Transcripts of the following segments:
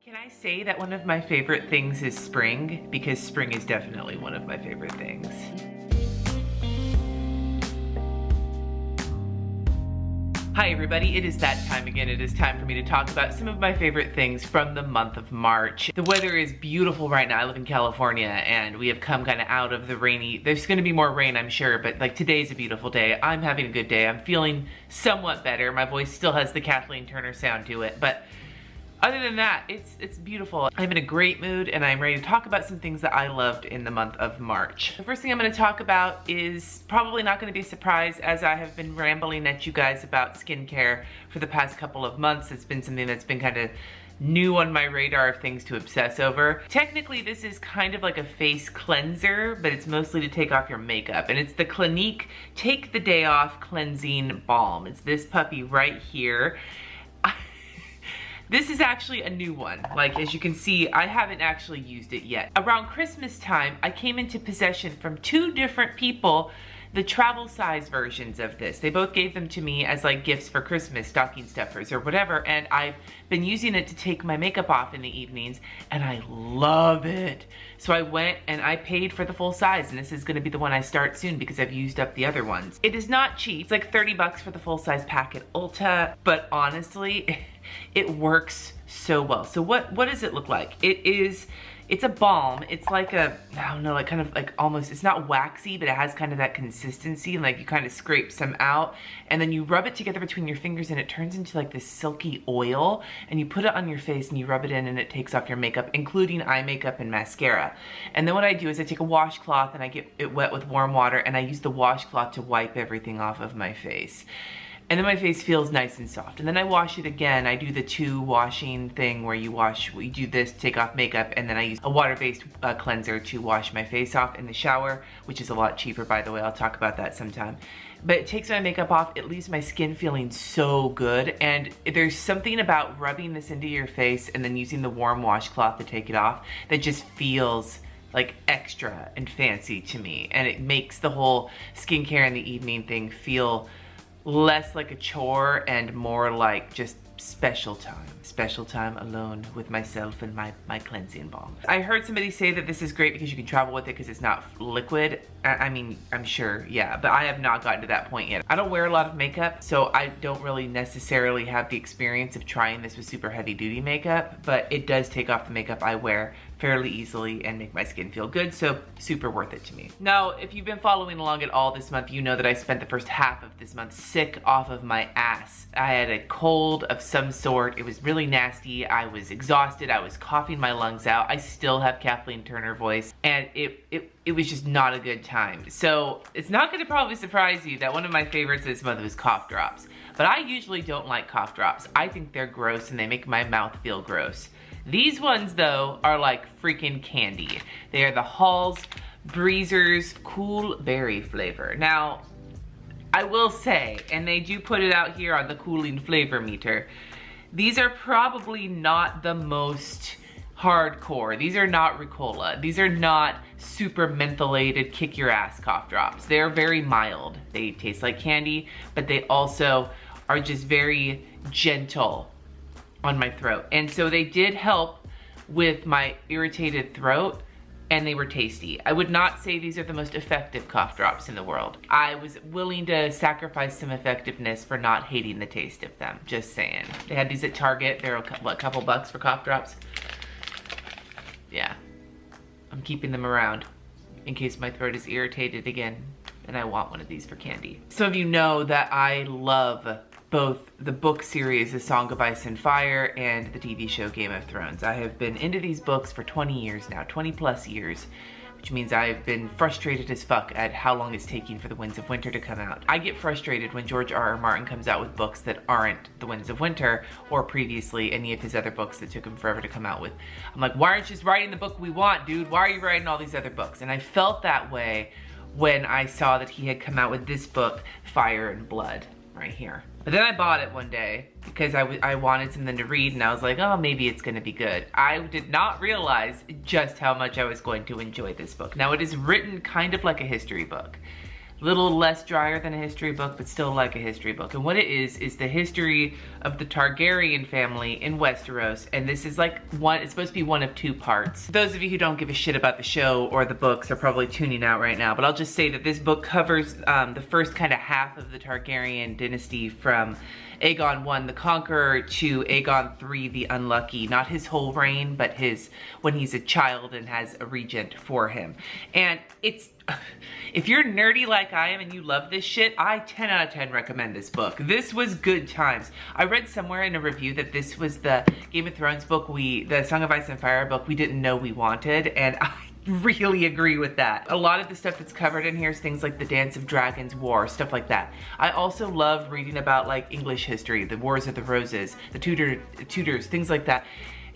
Can I say that one of my favorite things is spring? Because spring is definitely one of my favorite things. Hi everybody, it is that time again. It is time for me to talk about some of my favorite things from the month of March. The weather is beautiful right now. I live in California and we have come kind of out of the rainy, there's gonna be more rain I'm sure, but like today's a beautiful day. I'm having a good day. I'm feeling somewhat better. My voice still has the Kathleen Turner sound to it, but other than that, it's beautiful. I'm in a great mood and I'm ready to talk about some things that I loved in the month of March. The first thing I'm gonna talk about is probably not gonna be a surprise, as I have been rambling at you guys about skincare for the past couple of months. It's been something that's been kind of new on my radar of things to obsess over. Technically, this is kind of like a face cleanser, but it's mostly to take off your makeup. And it's the Clinique Take the Day Off Cleansing Balm. It's this puppy right here. This is actually a new one. Like, as you can see, I haven't actually used it yet. Around Christmas time, I came into possession from two different people the travel size versions of this. They both gave them to me as like gifts for Christmas, stocking stuffers or whatever, and I've been using it to take my makeup off in the evenings, and I love it. So I went and I paid for the full size, and this is gonna be the one I start soon because I've used up the other ones. It is not cheap. It's like 30 bucks for the full size pack at Ulta, but honestly, it works so well. So what does it look like? It's a balm. It's like a, I don't know, like kind of like almost, it's not waxy, but it has kind of that consistency, and like you kind of scrape some out and then you rub it together between your fingers and it turns into like this silky oil, and you put it on your face and you rub it in and it takes off your makeup, including eye makeup and mascara. And then what I do is I take a washcloth and I get it wet with warm water and I use the washcloth to wipe everything off of my face. And then my face feels nice and soft. And then I wash it again. I do the two washing thing where you do this, take off makeup, and then I use a water-based cleanser to wash my face off in the shower, which is a lot cheaper, by the way. I'll talk about that sometime. But it takes my makeup off. It leaves my skin feeling so good. And there's something about rubbing this into your face and then using the warm washcloth to take it off that just feels like extra and fancy to me. And it makes the whole skincare in the evening thing feel less like a chore and more like just special time alone with myself and my cleansing balm. I heard somebody say that this is great because you can travel with it because it's not liquid. I mean, I'm sure, yeah, but I have not gotten to that point yet. I don't wear a lot of makeup, so I don't really necessarily have the experience of trying this with super heavy duty makeup, but it does take off the makeup I wear fairly easily and make my skin feel good, so super worth it to me. Now, if you've been following along at all this month, you know that I spent the first half of this month sick off of my ass. I had a cold of some sort. It was really nasty. I was exhausted. I was coughing my lungs out. I still have Kathleen Turner voice, and it was just not a good time. So it's not gonna probably surprise you that one of my favorites this month was cough drops. But I usually don't like cough drops. I think they're gross and they make my mouth feel gross. These ones though are like freaking candy. They are the Halls Breezers Cool Berry flavor. Now, I will say, and they do put it out here on the cooling flavor meter, these are probably not the most hardcore. These are not Ricola. These are not super mentholated, kick your ass cough drops. They're very mild. They taste like candy, but they also are just very gentle on my throat. And so they did help with my irritated throat, and they were tasty. I would not say these are the most effective cough drops in the world. I was willing to sacrifice some effectiveness for not hating the taste of them, just saying. They had these at Target. They're a couple bucks for cough drops. Yeah, I'm keeping them around in case my throat is irritated again and I want one of these for candy. Some of you know that I love both the book series, A Song of Ice and Fire, and the TV show Game of Thrones. I have been into these books for 20 years now, 20 plus years, which means I've been frustrated as fuck at how long it's taking for The Winds of Winter to come out. I get frustrated when George R.R. Martin comes out with books that aren't The Winds of Winter, or previously any of his other books that took him forever to come out with. I'm like, why aren't you just writing the book we want, dude? Why are you writing all these other books? And I felt that way when I saw that he had come out with this book, Fire and Blood, right here. But then I bought it one day because I wanted something to read, and I was like, oh, maybe it's gonna be good. I did not realize just how much I was going to enjoy this book. Now, it is written kind of like a history book. A little less drier than a history book, but still like a history book. And what it is the history of the Targaryen family in Westeros. And this is like it's supposed to be one of 2 parts. Those of you who don't give a shit about the show or the books are probably tuning out right now, but I'll just say that this book covers the first kind of half of the Targaryen dynasty from Aegon I the Conqueror to Aegon III the Unlucky. Not his whole reign, but when he's a child and has a regent for him. And if you're nerdy like I am and you love this shit, I 10 out of 10 recommend this book. This was good times. I read somewhere in a review that this was the Game of Thrones book the Song of Ice and Fire book we didn't know we wanted, and I really agree with that. A lot of the stuff that's covered in here is things like the Dance of Dragons War, stuff like that. I also love reading about like English history, the Wars of the Roses, the Tudors, things like that.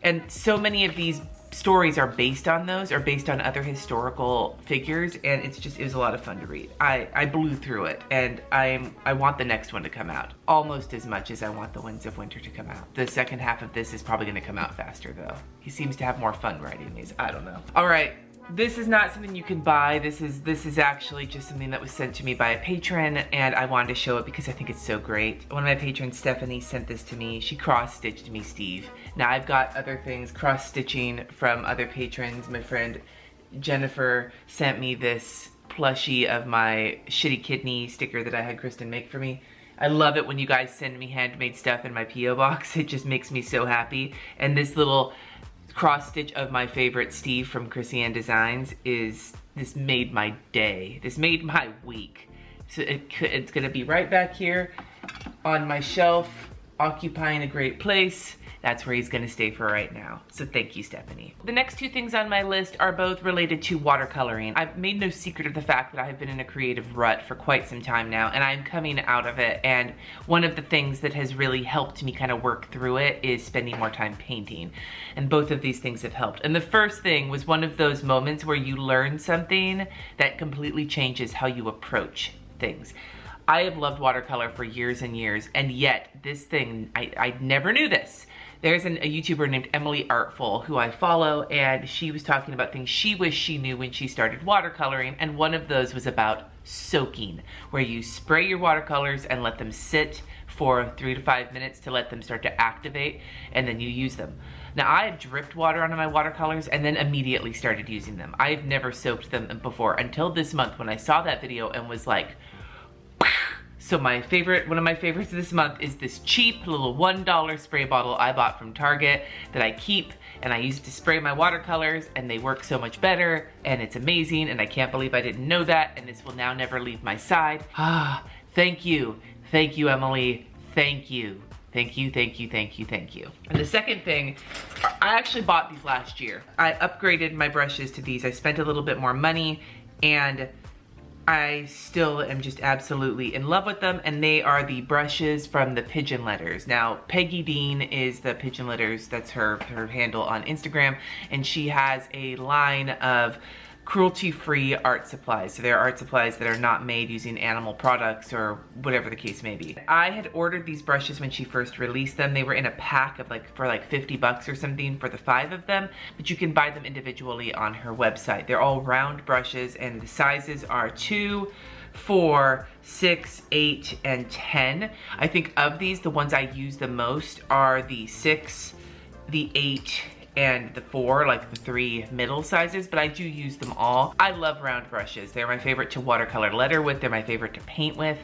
And so many of these stories are based on those, or based on other historical figures, and it was a lot of fun to read. I blew through it, and I want the next one to come out almost as much as I want the Winds of Winter to come out. The second half of this is probably going to come out faster though. He seems to have more fun writing these. I don't know. All right. This is not something you can buy. This is actually just something that was sent to me by a patron, and I wanted to show it because I think it's so great. One of my patrons, Stephanie, sent this to me. She cross-stitched me, Steve. Now I've got other things cross-stitching from other patrons. My friend Jennifer sent me this plushie of my shitty kidney sticker that I had Kristen make for me. I love it when you guys send me handmade stuff in my P.O. box. It just makes me so happy. And this little cross stitch of my favorite Steve from Chrissy Ann Designs this made my day. This made my week. So it's gonna be right back here on my shelf, occupying a great place. That's where he's gonna stay for right now. So thank you, Stephanie. The next 2 things on my list are both related to watercoloring. I've made no secret of the fact that I have been in a creative rut for quite some time now, and I'm coming out of it. And one of the things that has really helped me kind of work through it is spending more time painting. And both of these things have helped. And the first thing was one of those moments where you learn something that completely changes how you approach things. I have loved watercolor for years and years, and yet this thing, I never knew this. There's a YouTuber named Emily Artful who I follow, and she was talking about things she wished she knew when she started watercoloring, and one of those was about soaking, where you spray your watercolors and let them sit for 3 to 5 minutes to let them start to activate, and then you use them. Now, I have dripped water onto my watercolors and then immediately started using them. I've never soaked them before until this month when I saw that video and was like, so one of my favorites this month is this cheap little $1 spray bottle I bought from Target that I keep, and I use it to spray my watercolors, and they work so much better, and it's amazing, and I can't believe I didn't know that, and this will now never leave my side. Thank you, Emily, thank you. Thank you, thank you, thank you, thank you. And the second thing, I actually bought these last year. I upgraded my brushes to these. I spent a little bit more money, and I still am just absolutely in love with them, and they are the brushes from the Pigeon Letters. Now, Peggy Dean is the Pigeon Letters, that's her handle on Instagram, and she has a line of cruelty-free art supplies. So they're art supplies that are not made using animal products or whatever the case may be. I had ordered these brushes when she first released them. They were in a pack of for like 50 bucks or something for the 5 of them, but you can buy them individually on her website. They're all round brushes, and the sizes are 2, 4, 6, 8, and 10. I think of these, the ones I use the most are the 6, the 8, and the 4, like the 3 middle sizes, but I do use them all. I love round brushes. They're my favorite to watercolor letter with. They're my favorite to paint with.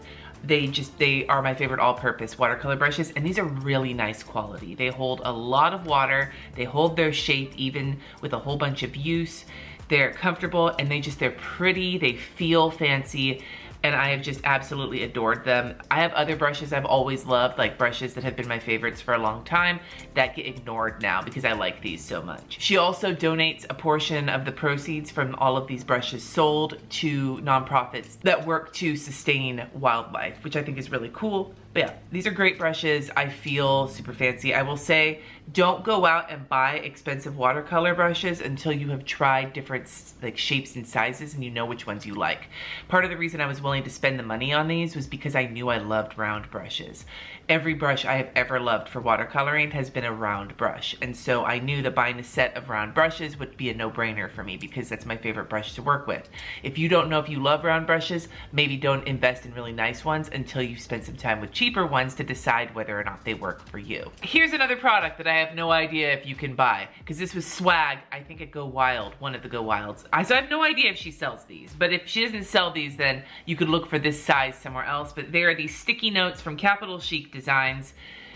They are my favorite all-purpose watercolor brushes, and these are really nice quality. They hold a lot of water. They hold their shape even with a whole bunch of use. They're comfortable, and they're pretty. They feel fancy, and I have just absolutely adored them. I have other brushes I've always loved, like brushes that have been my favorites for a long time, that get ignored now because I like these so much. She also donates a portion of the proceeds from all of these brushes sold to nonprofits that work to sustain wildlife, which I think is really cool. But yeah, these are great brushes. I feel super fancy. I will say, don't go out and buy expensive watercolor brushes until you have tried different like shapes and sizes and you know which ones you like. Part of the reason I was willing to spend the money on these was because I knew I loved round brushes. Every brush I have ever loved for watercoloring has been a round brush. And so I knew that buying a set of round brushes would be a no-brainer for me because that's my favorite brush to work with. If you don't know if you love round brushes, maybe don't invest in really nice ones until you've spent some time with cheaper ones to decide whether or not they work for you. Here's another product that I have no idea if you can buy, because this was swag, I think at Go Wild, one of the Go Wilds. So I have no idea if she sells these, but if she doesn't sell these, then you could look for this size somewhere else. But there are these sticky notes from Capital Chic Designs,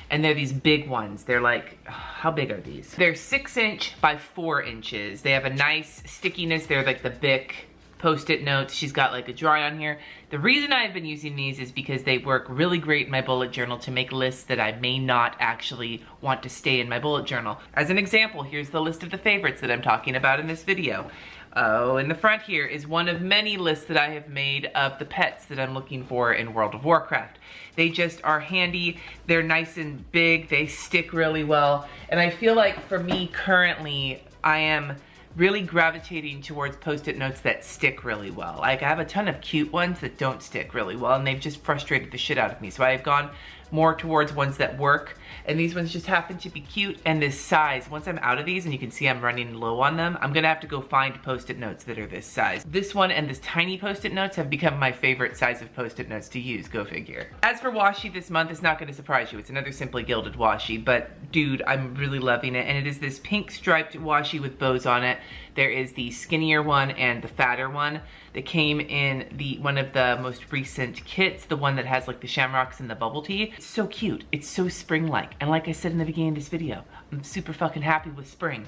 and they're these big ones. They're like, how big are these? They're 6 inch by 4 inches. They have a nice stickiness. They're like the Bic Post-it notes. She's got like a dry on here. The reason I've been using these is because they work really great in my bullet journal to make lists that I may not actually want to stay in my bullet journal. As an example, here's the list of the favorites that I'm talking about in this video. Oh, in the front here is one of many lists that I have made of the pets that I'm looking for in World of Warcraft. They just are handy, they're nice and big, they stick really well, and I feel like for me currently, I am really gravitating towards Post-it notes that stick really well. Like I have a ton of cute ones that don't stick really well and they've just frustrated the shit out of me. So I've gone more towards ones that work, and these ones just happen to be cute. And this size, once I'm out of these and you can see I'm running low on them, I'm gonna have to go find Post-it notes that are this size. This one and this tiny Post-it notes have become my favorite size of Post-it notes to use, go figure. As for washi this month, it's not gonna surprise you. It's another Simply Gilded washi, but dude, I'm really loving it. And it is this pink striped washi with bows on it. There is the skinnier one and the fatter one that came in one of the most recent kits, the one that has like the shamrocks and the bubble tea. It's so cute, it's so spring-like. And like I said in the beginning of this video, I'm super fucking happy with spring.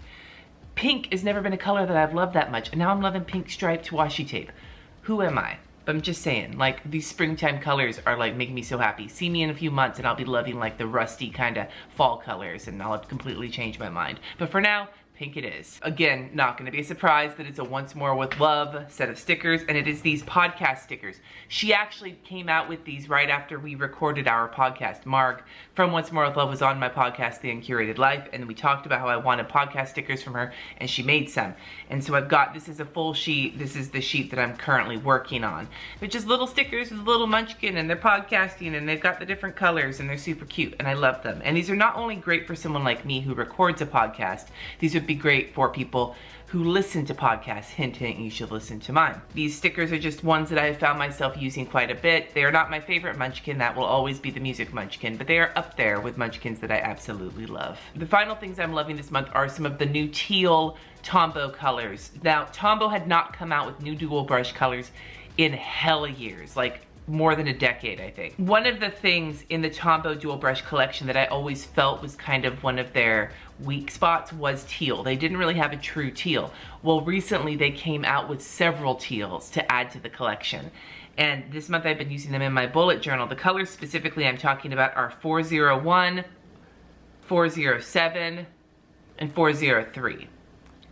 Pink has never been a color that I've loved that much, and now I'm loving pink striped washi tape. Who am I? But I'm just saying, like, these springtime colors are like making me so happy. See me in a few months and I'll be loving like the rusty kind of fall colors and I'll have completely changed my mind. But for now, pink it is. Again, not gonna be a surprise that it's a Once More with Love set of stickers, and it is these podcast stickers. She actually came out with these right after we recorded our podcast. Marg from Once More with Love was on my podcast, The Uncurated Life, and we talked about how I wanted podcast stickers from her, and she made some. And so I've got, this is a full sheet, this is the sheet that I'm currently working on. They're just little stickers with a little munchkin, and they're podcasting, and they've got the different colors, and they're super cute, and I love them. And these are not only great for someone like me who records a podcast, these are be great for people who listen to podcasts. Hint, hint, you should listen to mine. These stickers are just ones that I have found myself using quite a bit. They are not my favorite munchkin, that will always be the music munchkin, but they are up there with munchkins that I absolutely love. The final things I'm loving this month are some of the new teal Tombow colors. Now, Tombow had not come out with new dual brush colors in hella years, like more than a decade, I think. One of the things in the Tombow dual brush collection that I always felt was kind of one of their weak spots was teal. They didn't really have a true teal. Well, recently they came out with several teals to add to the collection. And this month I've been using them in my bullet journal. The colors specifically I'm talking about are 401, 407, and 403.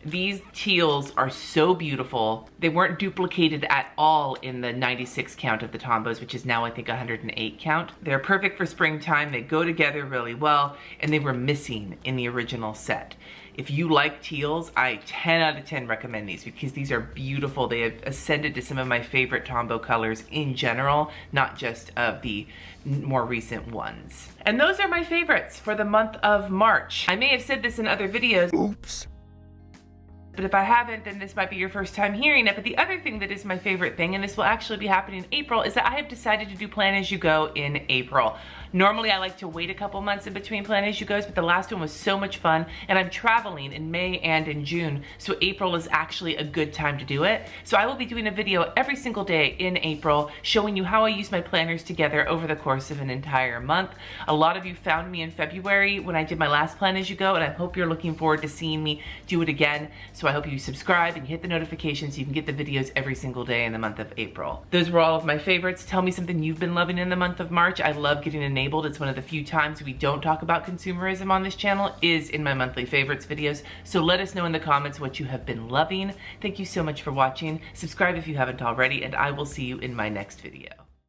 These teals are so beautiful. They weren't duplicated at all in the 96 count of the Tombows, which is now I think 108 count. They're perfect for springtime. They go together really well, and they were missing in the original set. If you like teals, I 10 out of 10 recommend these because these are beautiful. They have ascended to some of my favorite Tombow colors in general, not just of the more recent ones. And those are my favorites for the month of March. I may have said this in other videos. Oops. But if I haven't, then this might be your first time hearing it. But the other thing that is my favorite thing, and this will actually be happening in April, is that I have decided to do Plan As You Go in April. Normally I like to wait a couple months in between Plan As You Goes, but the last one was so much fun, and I'm traveling in May and in June, so April is actually a good time to do it. So I will be doing a video every single day in April, showing you how I use my planners together over the course of an entire month. A lot of you found me in February when I did my last Plan As You Go, and I hope you're looking forward to seeing me do it again. So I hope you subscribe and hit the notifications so you can get the videos every single day in the month of April. Those were all of my favorites. Tell me something you've been loving in the month of March. I love getting enabled. It's one of the few times we don't talk about consumerism on this channel is in my monthly favorites videos. So let us know in the comments what you have been loving. Thank you so much for watching. Subscribe if you haven't already, and I will see you in my next video.